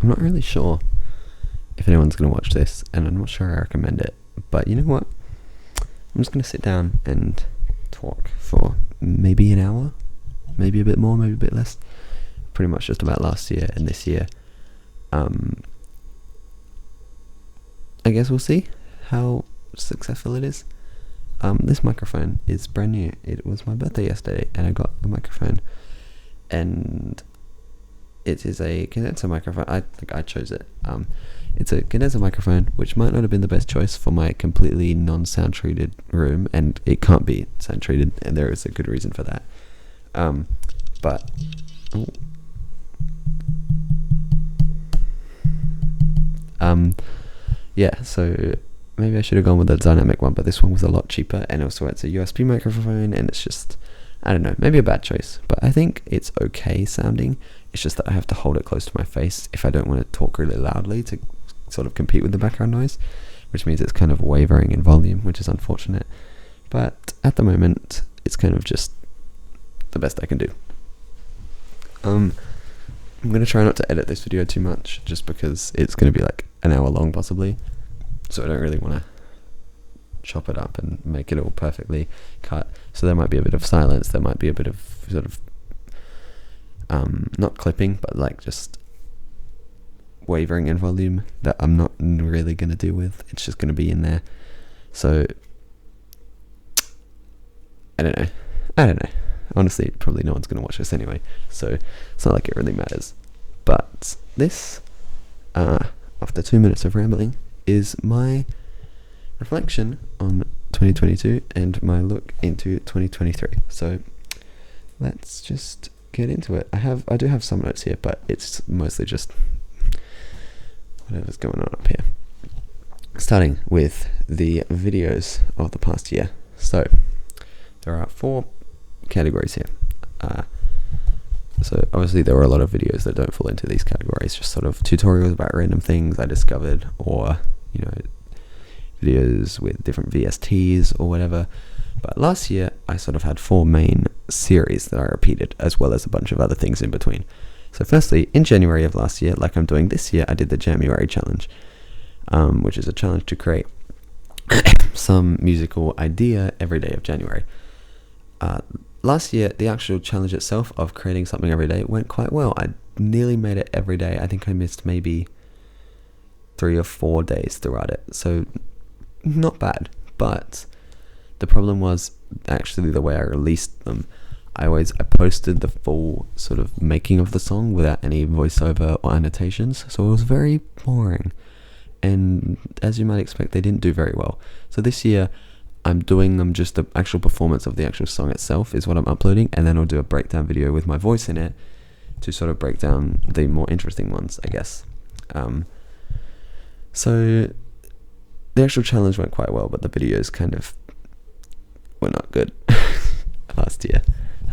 I'm not really sure if anyone's going to watch this, and I'm not sure I recommend it, but you know what? I'm just going to sit down and talk for maybe an hour, maybe a bit more, maybe a bit less, pretty much just about last year and this year. I guess we'll see how successful it is. This microphone is brand new. It was my birthday yesterday, and I got the microphone, and it is a condenser microphone. I think I chose it. It's a condenser microphone, which might not have been the best choice for my completely non-sound treated room, and it can't be sound treated, and there is a good reason for that. But yeah, so maybe I should have gone with the dynamic one, but this one was a lot cheaper, and also it's a USB microphone, and it's just, I don't know, maybe a bad choice, but I think it's okay sounding. It's just that I have to hold it close to my face if I don't want to talk really loudly to sort of compete with the background noise, which means it's kind of wavering in volume, which is unfortunate. But at the moment, it's kind of just the best I can do. I'm going to try not to edit this video too much, just because it's going to be like an hour long possibly, so I don't really want to chop it up and make it all perfectly cut. So there might be a bit of silence, there might be a bit of sort of not clipping, but like just wavering in volume that I'm not really going to deal with. It's just going to be in there. So I don't know. Honestly, probably no one's going to watch this anyway, so it's not like it really matters. But this, after 2 minutes of rambling, is my reflection on 2022 and my look into 2023. So let's just get into it. I do have some notes here, but it's mostly just whatever's going on up here. Starting with the videos of the past year. So there are 4 categories here. So obviously there were a lot of videos that don't fall into these categories, just sort of tutorials about random things I discovered, or videos with different VSTs or whatever. But last year I sort of had 4 main series that I repeated, as well as a bunch of other things in between. So firstly, in January of last year, like I'm doing this year, I did the January challenge, which is a challenge to create some musical idea every day of January. Last year, the actual challenge itself of creating something every day went quite well. I nearly made it every day. I think I missed maybe 3 or 4 days throughout it. So not bad. But the problem was actually the way I released them. I posted the full sort of making of the song without any voiceover or annotations. So it was very boring. And as you might expect, they didn't do very well. So this year, I'm doing them, just the actual performance of the actual song itself is what I'm uploading, and then I'll do a breakdown video with my voice in it to sort of break down the more interesting ones, I guess. So the actual challenge went quite well, but the videos kind of were not good last year.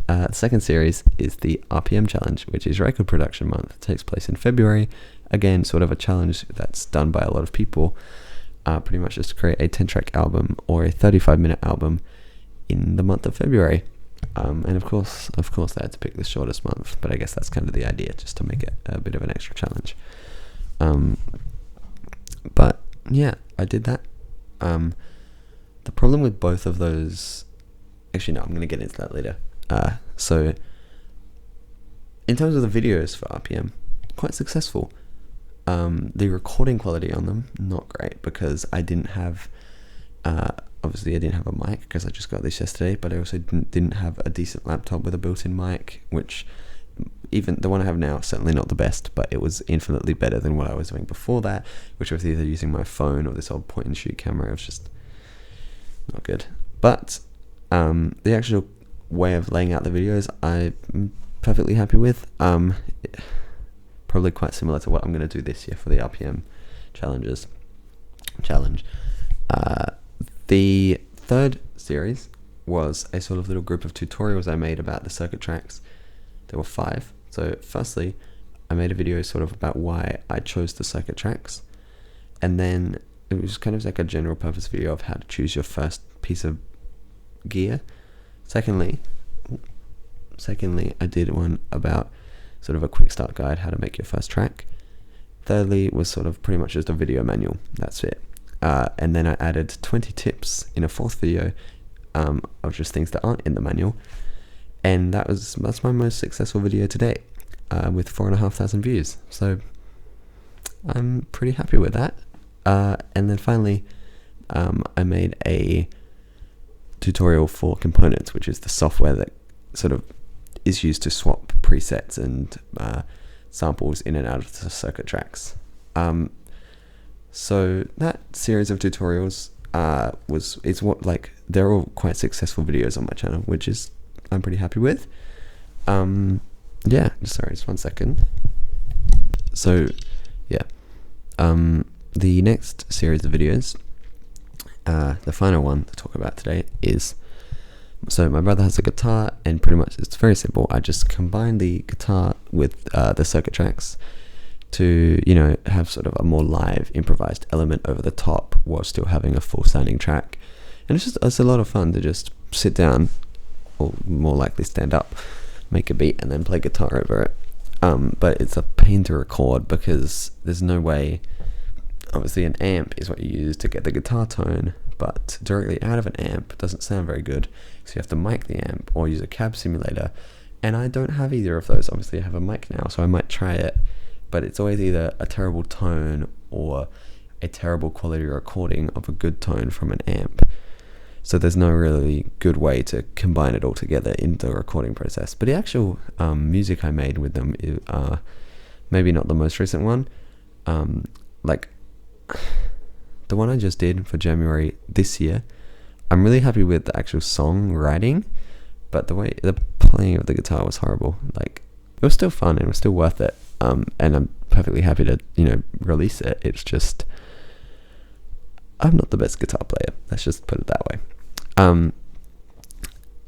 The second series is the RPM challenge, which is record production month. It takes place in February. Again, sort of a challenge that's done by a lot of people. Pretty much just to create a 10-track album or a 35-minute album in the month of February. And of course they had to pick the shortest month, but I guess that's kind of the idea, just to make it a bit of an extra challenge. But yeah, I did that. The problem with both of those, actually no, I'm going to get into that later. So in terms of the videos for RPM, quite successful. The recording quality on them, not great, because I didn't have, obviously I didn't have a mic, because I just got this yesterday, but I also didn't have a decent laptop with a built-in mic, which even the one I have now is certainly not the best, but it was infinitely better than what I was doing before that, which was either using my phone or this old point-and-shoot camera. It was just not good. But the actual way of laying out the videos, I'm perfectly happy with. Probably quite similar to what I'm going to do this year for the RPM challenge. The third series was a sort of little group of tutorials I made about the circuit tracks. There were 5. So firstly, I made a video sort of about why I chose the circuit tracks, and then it was kind of like a general purpose video of how to choose your first piece of gear. Secondly, I did one about sort of a quick start guide, how to make your first track. thirdly was sort of pretty much just a video manual. That's it. And then I added 20 tips in a fourth video of just things that aren't in the manual. And that's my most successful video to date, with 4,500 views. So I'm pretty happy with that. And then finally, I made a tutorial for Components, which is the software that sort of is used to swap presets and samples in and out of the circuit tracks. So that series of tutorials they're all quite successful videos on my channel, which is I'm pretty happy with. Yeah, sorry, just 1 second. So yeah, the next series of videos, the final one to talk about today is, so my brother has a guitar, and pretty much it's very simple. I just combine the guitar with the circuit tracks to, have sort of a more live improvised element over the top while still having a full sounding track. And it's a lot of fun to just sit down, or more likely stand up, make a beat, and then play guitar over it. But it's a pain to record because there's no way. Obviously an amp is what you use to get the guitar tone, but directly out of an amp doesn't sound very good, so you have to mic the amp or use a cab simulator, and I don't have either of those. Obviously I have a mic now, so I might try it, but it's always either a terrible tone or a terrible quality recording of a good tone from an amp. So there's no really good way to combine it all together in the recording process. But the actual music I made with them is maybe not the most recent one. Like the one I just did for January this year, I'm really happy with the actual song writing, but the playing of the guitar was horrible. Like, it was still fun and it was still worth it. And I'm perfectly happy to, release it. It's just, I'm not the best guitar player. Let's just put it that way.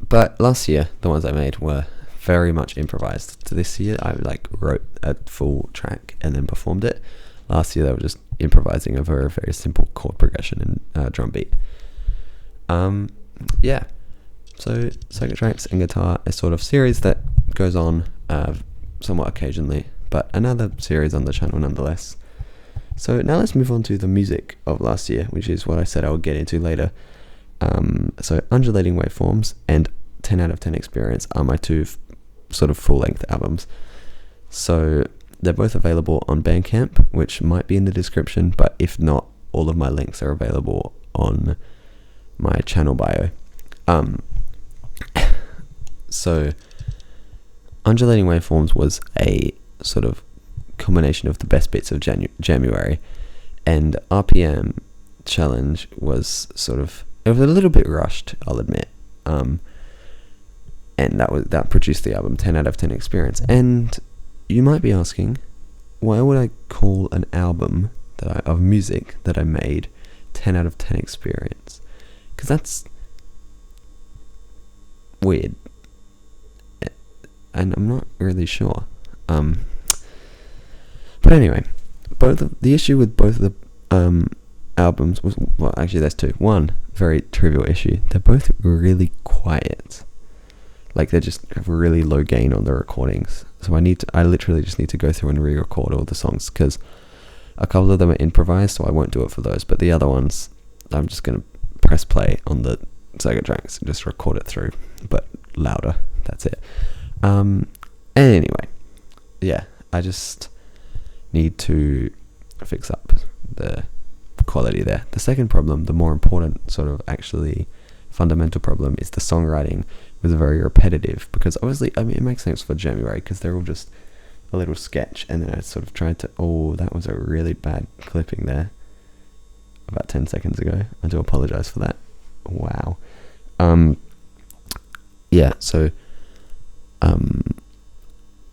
But last year, the ones I made were very much improvised. So this year, I wrote a full track and then performed it. Last year, they were just improvising a very, very simple chord progression and drum beat. Yeah. So circuit tracks and guitar is sort of series that goes on somewhat occasionally, but another series on the channel nonetheless. So now let's move on to the music of last year, which is what I said I would get into later. So Undulating Waveforms and 10 out of 10 Experience are my two sort of full-length albums. So they're both available on Bandcamp, which might be in the description, but if not, all of my links are available on my channel bio. So Undulating Waveforms was a sort of combination of the best bits of January, and RPM Challenge was it was a little bit rushed, I'll admit. And that produced the album 10 out of 10 Experience. And you might be asking, why would I call an album of music that I made 10 out of 10 Experience? Because that's weird, and I'm not really sure. But anyway, the issue with both of the albums was, well, actually there's two. One very trivial issue: they're both really quiet. Like, they just have really low gain on the recordings. So I literally just need to go through and re-record all the songs, because a couple of them are improvised, so I won't do it for those. But the other ones, I'm just gonna press play on the circuit tracks and just record it through, but louder. That's it. Anyway, yeah, I just need to fix up the quality there. The second problem, the more important sort of actually fundamental problem, is the songwriting was very repetitive, because obviously, I mean, it makes sense for January because they're all just a little sketch, and then I sort of tried to, that was a really bad clipping there about 10 seconds ago. I do apologize for that. Wow. Yeah, so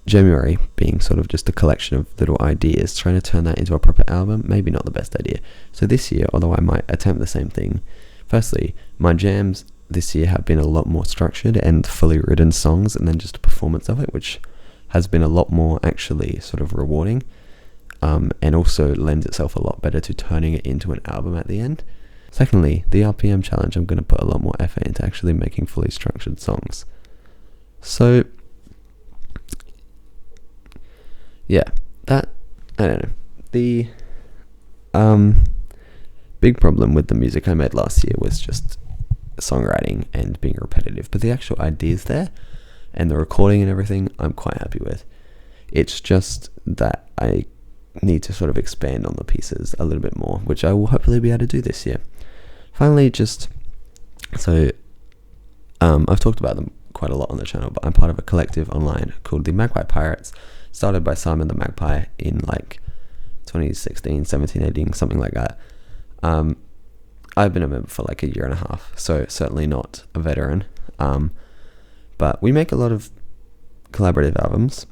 January being sort of just a collection of little ideas, trying to turn that into a proper album, maybe not the best idea. So this year, although I might attempt the same thing, firstly, my jams this year have been a lot more structured and fully written songs, and then just a performance of it, which has been a lot more actually sort of rewarding, and also lends itself a lot better to turning it into an album at the end. Secondly, the RPM challenge, I'm going to put a lot more effort into actually making fully structured songs. So yeah, I don't know. the big problem with the music I made last year was just songwriting and being repetitive, but the actual ideas there and the recording and everything I'm quite happy with. It's just that I need to sort of expand on the pieces a little bit more, which I will hopefully be able to do this year. Finally, I've talked about them quite a lot on the channel, but I'm part of a collective online called the Magpie Pirates, started by Simon the Magpie in like 2016, 17, 18, something like that. I've been a member for like a year and a half, so certainly not a veteran. But we make a lot of collaborative albums,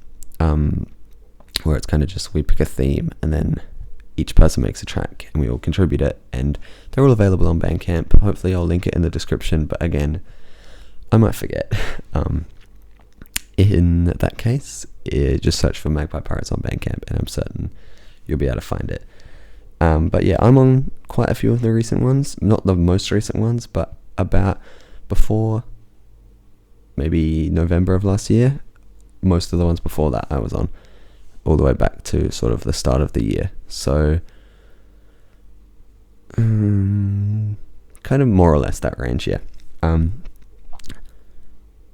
where it's kind of just we pick a theme and then each person makes a track and we all contribute it, and they're all available on Bandcamp. Hopefully I'll link it in the description, but again, I might forget. In that case, just search for Magpie Pirates on Bandcamp and I'm certain you'll be able to find it. But yeah, I'm on quite a few of the recent ones, not the most recent ones, but about before maybe November of last year. Most of the ones before that I was on, all the way back to sort of the start of the year. So kind of more or less that range, yeah.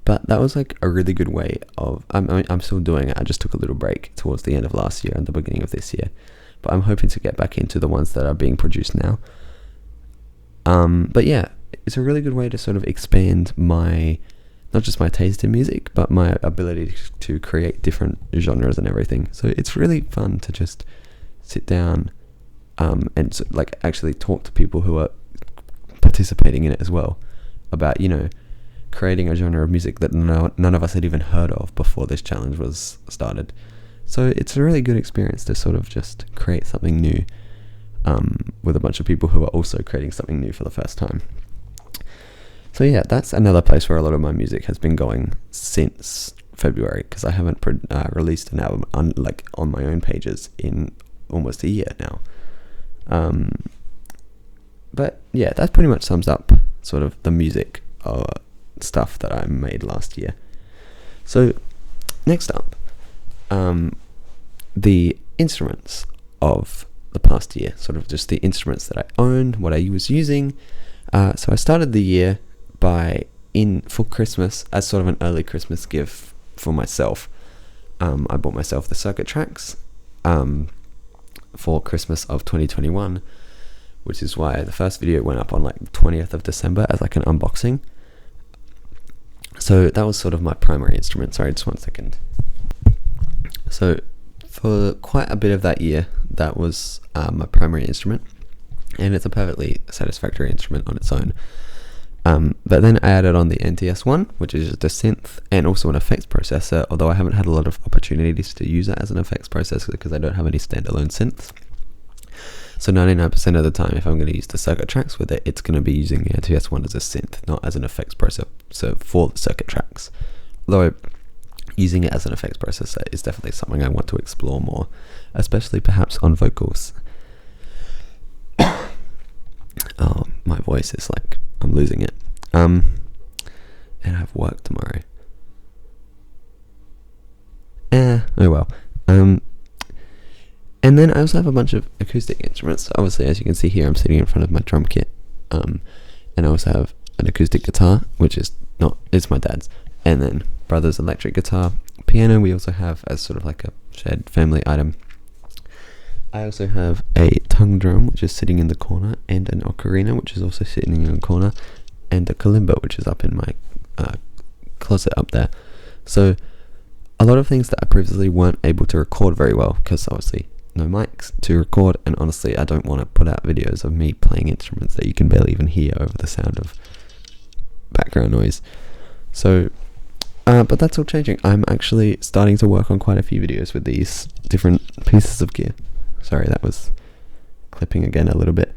But that was like a really good way of, I'm still doing it. I just took a little break towards the end of last year and the beginning of this year, but I'm hoping to get back into the ones that are being produced now. But yeah, it's a really good way to sort of expand not just my taste in music, but my ability to create different genres and everything. So it's really fun to just sit down and like actually talk to people who are participating in it as well about, creating a genre of music that none of us had even heard of before this challenge was started. So it's a really good experience to sort of just create something new with a bunch of people who are also creating something new for the first time. So yeah, that's another place where a lot of my music has been going since February, because I haven't released an album on my own pages in almost a year now. But yeah, that pretty much sums up sort of the music stuff that I made last year. So next up, the instruments of the past year, sort of just the instruments that I owned, what I was using. So I started the year for Christmas, as sort of an early Christmas gift for myself. I bought myself the circuit tracks for Christmas of 2021, which is why the first video went up on like the 20th of December as like an unboxing. So that was sort of my primary instrument. Sorry, just 1 second. So for quite a bit of that year, that was my primary instrument, and it's a perfectly satisfactory instrument on its own. But then I added on the NTS1, which is just a synth and also an effects processor, although I haven't had a lot of opportunities to use it as an effects processor because I don't have any standalone synths. So 99% of the time, if I'm going to use the circuit tracks with it, it's going to be using the NTS1 as a synth, not as an effects processor for the circuit tracks. Although using it as an effects processor is definitely something I want to explore more, especially perhaps on vocals. Oh, my voice is like, I'm losing it. And I have work tomorrow. Oh well. And then I also have a bunch of acoustic instruments. So obviously, as you can see here, I'm sitting in front of my drum kit. And I also have an acoustic guitar, which is it's my dad's. And then brother's electric guitar. Piano we also have as sort of like a shared family item. I also have a tongue drum, which is sitting in the corner, and an ocarina, which is also sitting in the corner, and a kalimba, which is up in my closet up there. So a lot of things that I previously weren't able to record very well, because obviously no mics to record, and honestly I don't want to put out videos of me playing instruments that you can barely even hear over the sound of background noise. So but that's all changing. I'm actually starting to work on quite a few videos with these different pieces of gear. Sorry, that was clipping again a little bit.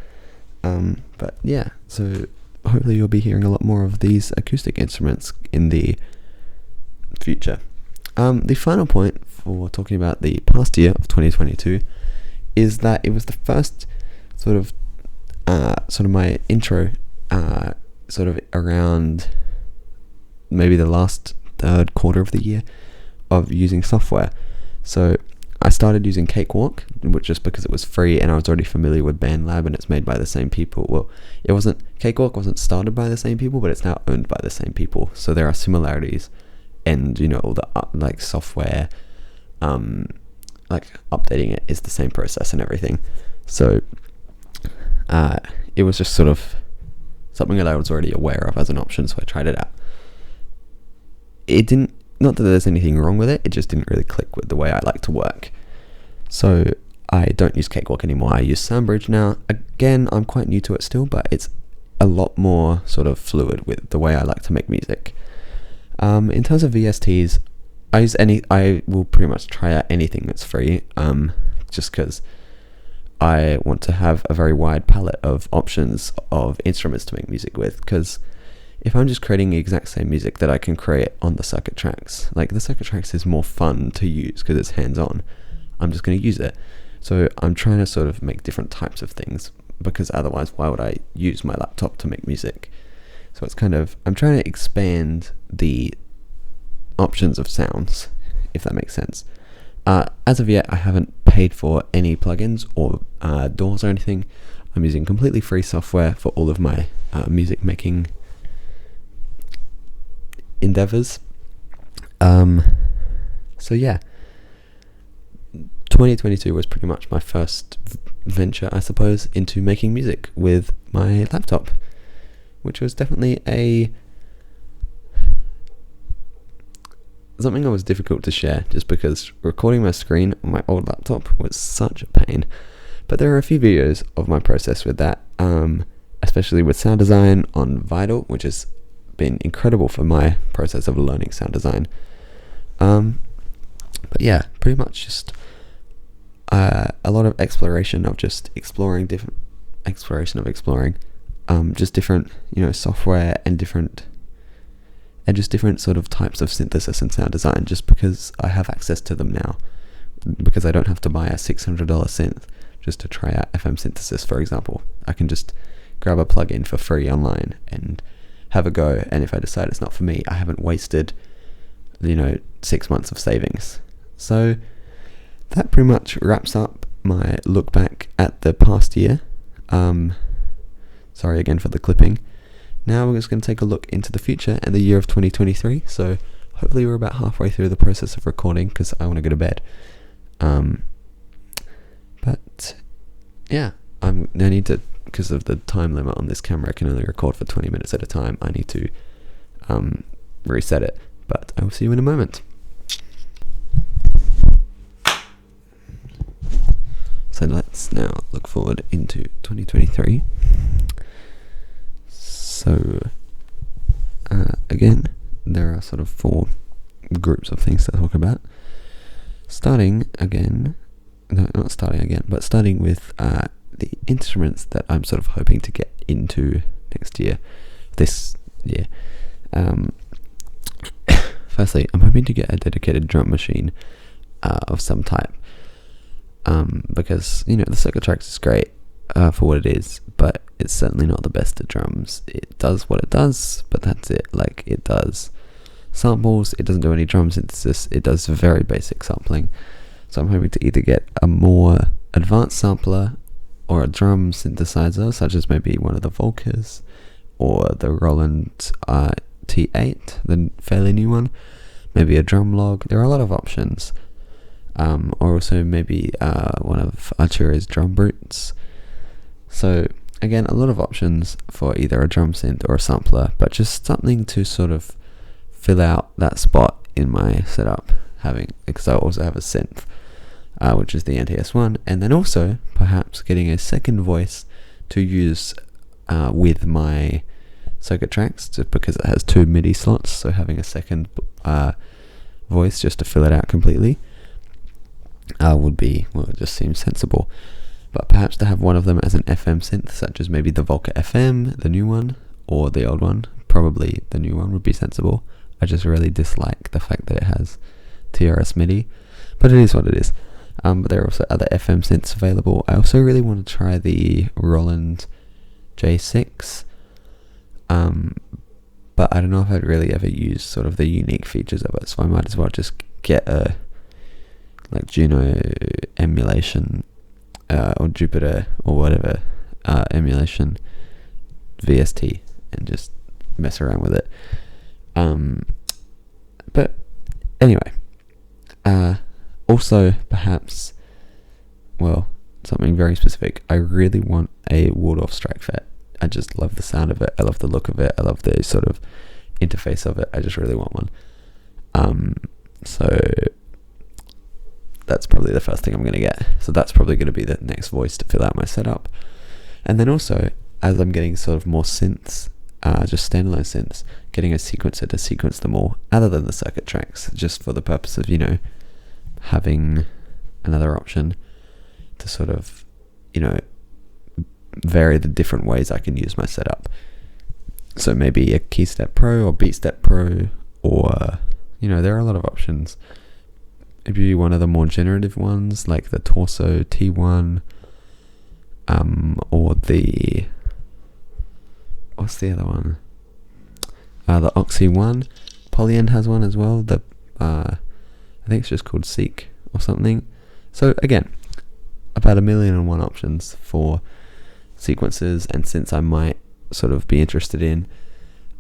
But yeah, so hopefully you'll be hearing a lot more of these acoustic instruments in the future. The final point for talking about the past year of 2022 is that it was the first sort of my intro, sort of around maybe the last third quarter of the year of using software. So I started using Cakewalk, which just because it was free and I was already familiar with BandLab and it's made by the same people. Well, Cakewalk wasn't started by the same people, but it's now owned by the same people. So there are similarities, and all the like software, like updating it is the same process and everything. So it was just sort of something that I was already aware of as an option, so I tried it out. It didn't, not that there's anything wrong with it, it just didn't really click with the way I like to work. So I don't use Cakewalk anymore. I use SoundBridge now. Again, I'm quite new to it still, but it's a lot more sort of fluid with the way I like to make music. In terms of VSTs, I will pretty much try out anything that's free, just because I want to have a very wide palette of options of instruments to make music with, because if I'm just creating the exact same music that I can create on the Circuit Tracks, like the Circuit Tracks is more fun to use because it's hands-on, I'm just going to use it. So I'm trying to sort of make different types of things, because otherwise why would I use my laptop to make music? So it's kind of, I'm trying to expand the options of sounds, if that makes sense. As of yet, I haven't paid for any plugins or DAWs or anything. I'm using completely free software for all of my music making endeavors. So yeah, 2022 was pretty much my first venture, I suppose, into making music with my laptop, which was definitely something that was difficult to share, just because recording my screen on my old laptop was such a pain. But there are a few videos of my process with that, especially with sound design on Vital, which has been incredible for my process of learning sound design. But yeah, pretty much just a lot of exploration of just exploring different just different software and just different sort of types of synthesis and sound design, just because I have access to them now, because I don't have to buy a $600 synth just to try out FM synthesis, for example. I can just grab a plugin for free online and have a go, and if I decide it's not for me, I haven't wasted 6 months of savings. So that pretty much wraps up my look back at the past year. Sorry again for the clipping. Now we're just going to take a look into the future and the year of 2023. So hopefully we're about halfway through the process of recording, because I want to go to bed. But yeah, I need to, because of the time limit on this camera, I can only record for 20 minutes at a time. I need to reset it, but I will see you in a moment. So let's now look forward into 2023. So again, there are sort of 4 groups of things to talk about. Starting with the instruments that I'm sort of hoping to get into this year. Firstly, I'm hoping to get a dedicated drum machine of some type, because the Circuit Tracks is great for what it is, but it's certainly not the best at drums. It does what it does, but that's it. Like, it does samples, it doesn't do any drum synthesis, it does very basic sampling. So I'm hoping to either get a more advanced sampler or a drum synthesizer, such as maybe one of the Volkers or the Roland T8, the fairly new one, maybe a drum log. There are a lot of options. Or also maybe one of Arturia's drum brutes. So again, a lot of options for either a drum synth or a sampler, but just something to sort of fill out that spot in my setup, because I also have a synth, which is the NTS1, and then also perhaps getting a second voice to use with my Circuit Tracks, just because it has 2 MIDI slots, so having a second voice just to fill it out completely it just seems sensible. But perhaps to have one of them as an FM synth, such as maybe the Volca FM, the new one, or the old one. Probably the new one would be sensible. I just really dislike the fact that it has TRS MIDI, but it is what it is. But there are also other FM synths available. I also really want to try the Roland J6, but I don't know if I'd really ever use sort of the unique features of it, so I might as well just get a like Juno emulation, or Jupiter or whatever emulation VST, and just mess around with it. But anyway, also perhaps, well, something very specific. I really want a Waldorf Strikefet. I just love the sound of it. I love the look of it. I love the sort of interface of it. I just really want one. So that's probably the first thing I'm going to get. So that's probably going to be the next voice to fill out my setup. And then also, as I'm getting sort of more synths, just standalone synths, getting a sequencer to sequence them all, other than the circuit tracks, just for the purpose of, having another option to sort of, vary the different ways I can use my setup. So maybe a KeyStep Pro or BeatStep Pro, or, there are a lot of options. Maybe one of the more generative ones, like the Torso T1, or the, what's the other one? The Oxy one. Polyend has one as well. I think it's just called Seek or something. So again, about 1,000,001 options for sequences and synths I might sort of be interested in.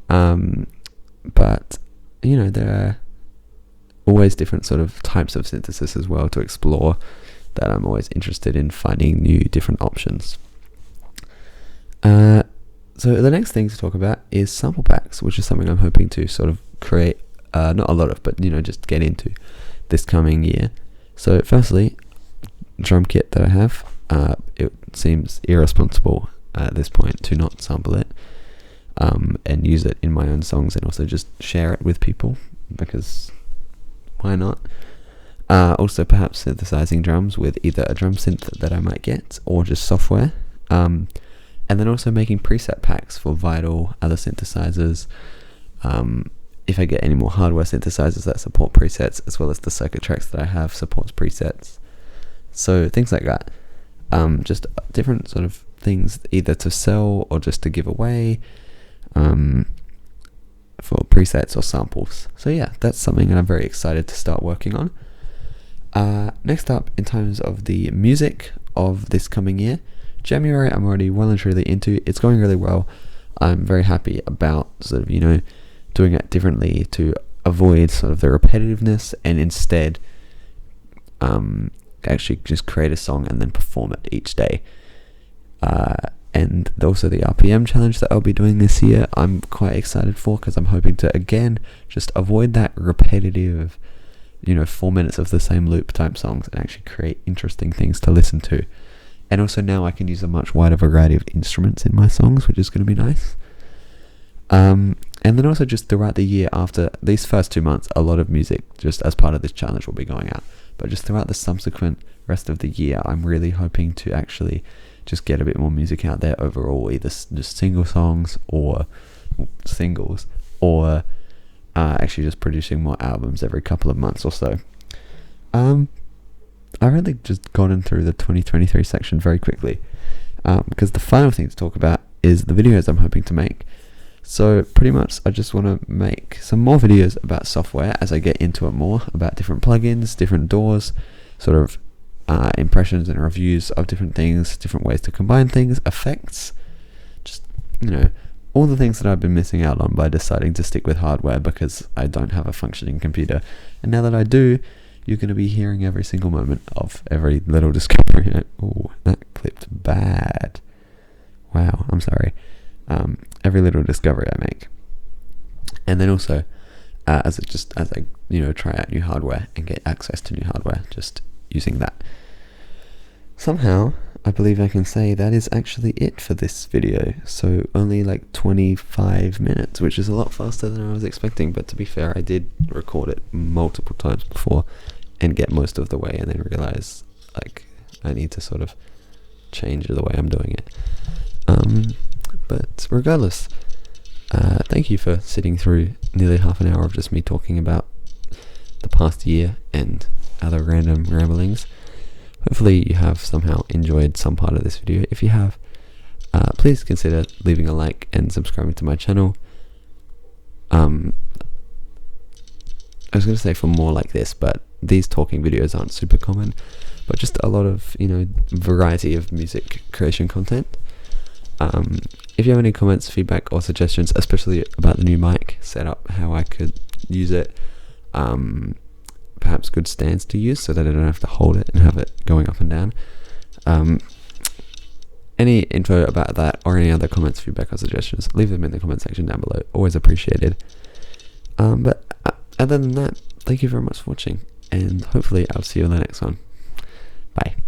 But there are always different sort of types of synthesis as well to explore, that I'm always interested in finding new different options. So the next thing to talk about is sample packs, which is something I'm hoping to sort of create, not a lot of, but just get into this coming year. So firstly, drum kit that I have, it seems irresponsible at this point to not sample it, and use it in my own songs, and also just share it with people, because why not? Also perhaps synthesizing drums with either a drum synth that I might get, or just software, and then also making preset packs for Vital, other synthesizers, if I get any more hardware synthesizers that support presets, as well as the circuit tracks that I have supports presets. So things like that. Just different sort of things, either to sell or just to give away, for presets or samples. So yeah, that's something that I'm very excited to start working on. Next up, in terms of the music of this coming year, January I'm already well and truly into. It's going really well. I'm very happy about sort of, doing it differently to avoid sort of the repetitiveness, and instead actually just create a song and then perform it each day. And also the RPM challenge that I'll be doing this year, I'm quite excited for, because I'm hoping to again just avoid that repetitive 4 minutes of the same loop type songs, and actually create interesting things to listen to. And also now I can use a much wider variety of instruments in my songs, which is going to be nice. And then also just throughout the year, after these first 2 months, a lot of music just as part of this challenge will be going out. But just throughout the subsequent rest of the year, I'm really hoping to actually just get a bit more music out there overall, either just single songs or singles, or actually just producing more albums every couple of months or so. I really just gotten through the 2023 section very quickly, because the final thing to talk about is the videos I'm hoping to make. So pretty much I just want to make some more videos about software as I get into it more, about different plugins, different DAWs, sort of impressions and reviews of different things, different ways to combine things, effects, just, all the things that I've been missing out on by deciding to stick with hardware because I don't have a functioning computer. And now that I do, you're going to be hearing every single moment of every little discovery. Oh, that clipped bad. Wow, I'm sorry. Every little discovery I make. And then also, as I try out new hardware and get access to new hardware, just using that. Somehow, I believe I can say that is actually it for this video. So only like 25 minutes, which is a lot faster than I was expecting. But to be fair, I did record it multiple times before and get most of the way, and then realize like I need to sort of change the way I'm doing it. But regardless, thank you for sitting through nearly half an hour of just me talking about the past year and other random ramblings. Hopefully you have somehow enjoyed some part of this video. If you have, please consider leaving a like and subscribing to my channel. I was going to say for more like this, but these talking videos aren't super common, but just a lot of, variety of music creation content. If you have any comments, feedback, or suggestions, especially about the new mic setup, how I could use it, perhaps good stands to use so that I don't have to hold it and have it going up and down. Any info about that or any other comments, feedback, or suggestions, leave them in the comment section down below. Always appreciated. But other than that, thank you very much for watching, and hopefully I'll see you in the next one. Bye.